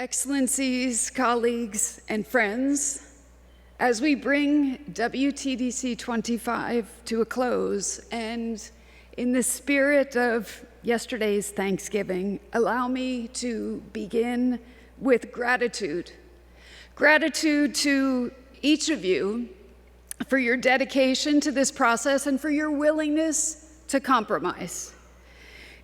Excellencies, colleagues, and friends, as we bring WTDC-25 to a close, and in the spirit of yesterday's Thanksgiving, allow me to begin with gratitude. Gratitude to each of you for your dedication to this process and for your willingness to compromise.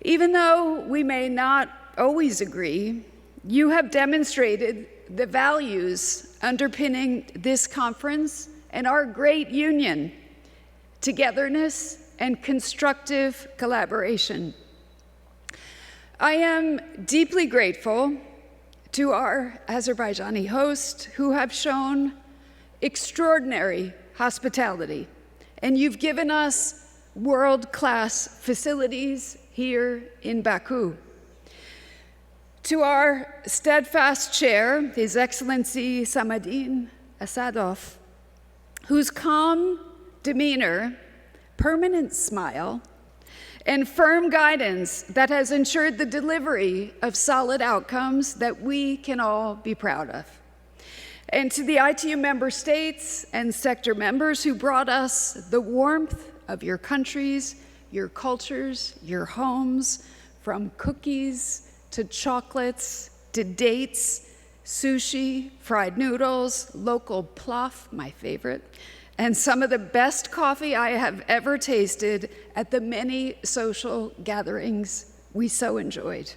Even though we may not always agree, you have demonstrated the values underpinning this conference and our great union, togetherness, and constructive collaboration. I am deeply grateful to our Azerbaijani hosts who have shown extraordinary hospitality, and you've given us world-class facilities here in Baku. To our steadfast chair, His Excellency Samadin Asadov, whose calm demeanor, permanent smile, and firm guidance that has ensured the delivery of solid outcomes that we can all be proud of. And to the ITU member states and sector members who brought us the warmth of your countries, your cultures, your homes, from cookies to chocolates, to dates, sushi, fried noodles, local plaf, my favorite, and some of the best coffee I have ever tasted at the many social gatherings we so enjoyed.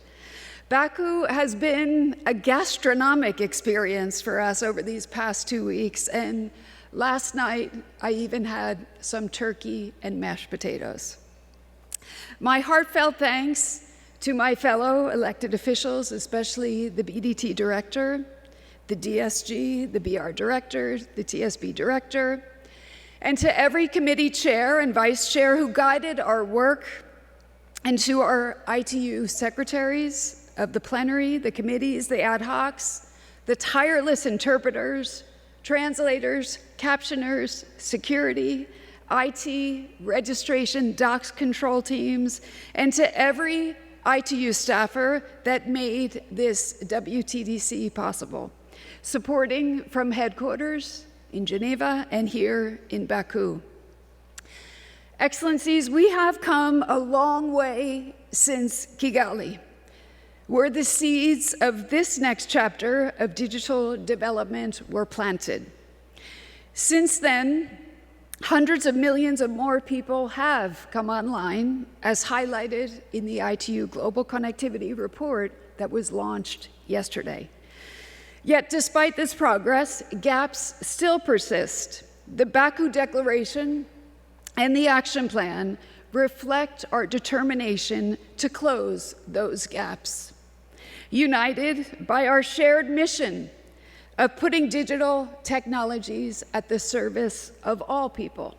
Baku has been a gastronomic experience for us over these past 2 weeks, and last night I even had some turkey and mashed potatoes. My heartfelt thanks to my fellow elected officials, especially the BDT director, the DSG, the BR director, the TSB director, and to every committee chair and vice chair who guided our work, and to our ITU secretaries of the plenary, the committees, the ad hocs, the tireless interpreters, translators, captioners, security, IT, registration, docs control teams, and to every ITU staffer that made this WTDC possible, supporting from headquarters in Geneva and here in Baku. Excellencies, we have come a long way since Kigali, where the seeds of this next chapter of digital development were planted. Since then, hundreds of millions of more people have come online, as highlighted in the ITU Global Connectivity Report that was launched yesterday. Yet, despite this progress, gaps still persist. The Baku Declaration and the Action Plan reflect our determination to close those gaps, united by our shared mission of putting digital technologies at the service of all people.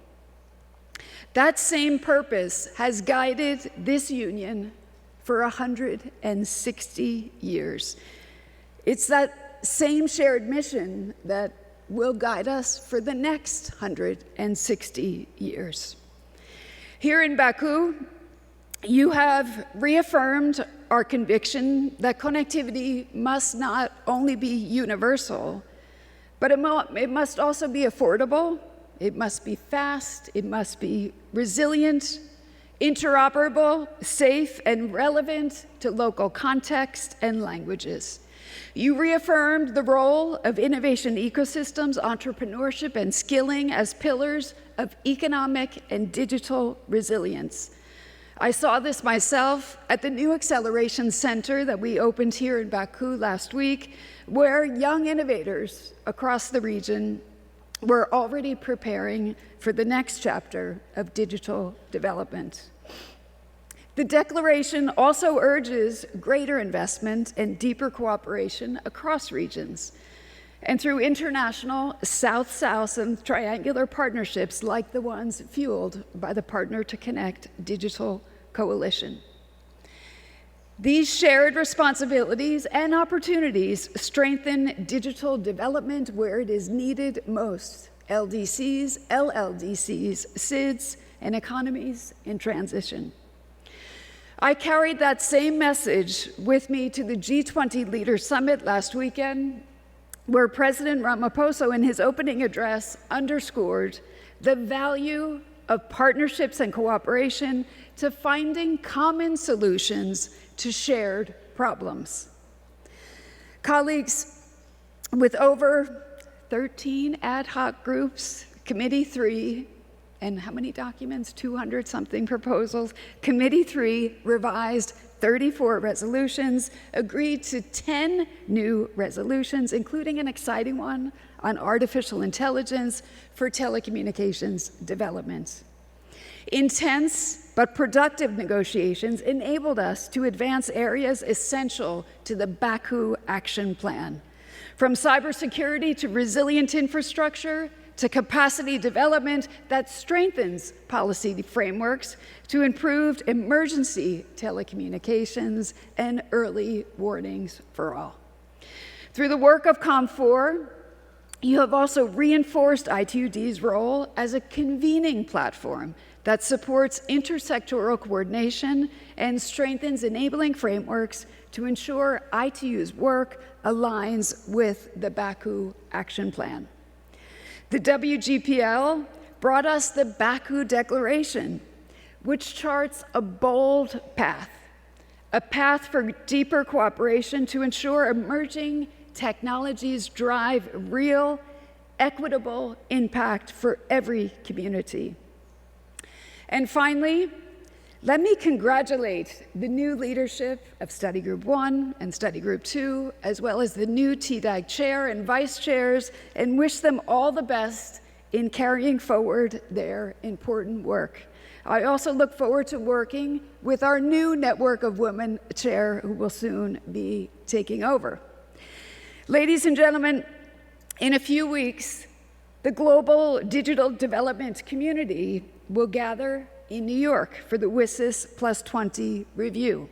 That same purpose has guided this union for 160 years. It's that same shared mission that will guide us for the next 160 years. Here in Baku, you have reaffirmed our conviction that connectivity must not only be universal, but it must also be affordable, it must be fast, it must be resilient, interoperable, safe, and relevant to local context and languages. You reaffirmed the role of innovation ecosystems, entrepreneurship, and skilling as pillars of economic and digital resilience. I saw this myself at the new Acceleration Center that we opened here in Baku last week, where young innovators across the region were already preparing for the next chapter of digital development. The declaration also urges greater investment and deeper cooperation across regions, and through international South-South and triangular partnerships like the ones fueled by the Partner to Connect Digital Coalition. These shared responsibilities and opportunities strengthen digital development where it is needed most: LDCs, LLDCs, SIDS, and economies in transition. I carried that same message with me to the G20 Leaders Summit last weekend, where President Ramaphosa, in his opening address, underscored the value of partnerships and cooperation to finding common solutions to shared problems. Colleagues, with over 13 ad hoc groups, Committee 3, and how many documents? 200-something proposals. Committee 3 revised 34 resolutions, agreed to 10 new resolutions, including an exciting one on artificial intelligence for telecommunications development. Intense but productive negotiations enabled us to advance areas essential to the Baku Action Plan, from cybersecurity to resilient infrastructure, to capacity development that strengthens policy frameworks, to improved emergency telecommunications and early warnings for all. Through the work of COM4, you have also reinforced ITUD's role as a convening platform that supports intersectoral coordination and strengthens enabling frameworks to ensure ITU's work aligns with the Baku Action Plan. The WGPL brought us the Baku Declaration, which charts a bold path, a path for deeper cooperation to ensure emerging technologies drive real, equitable impact for every community. And finally, let me congratulate the new leadership of Study Group 1 and Study Group 2, as well as the new TDAG chair and vice chairs, and wish them all the best in carrying forward their important work. I also look forward to working with our new Network of Women chair, who will soon be taking over. Ladies and gentlemen, in a few weeks, the global digital development community will gather in New York for the WSIS +20 review.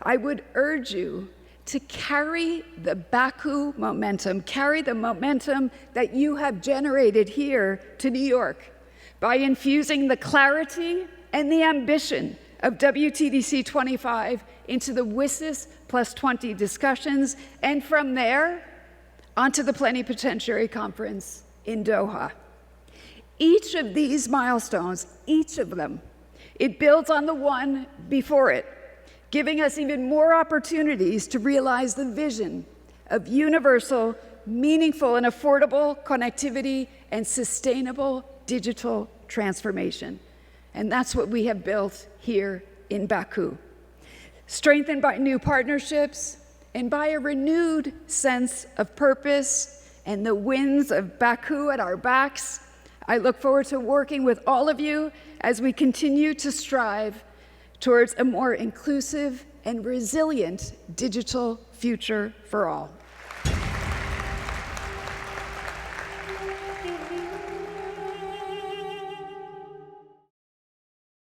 I would urge you to carry the Baku momentum, carry the momentum that you have generated here to New York by infusing the clarity and the ambition of WTDC-25 into the WSIS +20 discussions, and from there onto the Plenipotentiary Conference in Doha. Each of these milestones, each of them, it builds on the one before it, giving us even more opportunities to realize the vision of universal, meaningful, and affordable connectivity and sustainable digital transformation. And that's what we have built here in Baku. Strengthened by new partnerships and by a renewed sense of purpose and the winds of Baku at our backs, I look forward to working with all of you as we continue to strive towards a more inclusive and resilient digital future for all.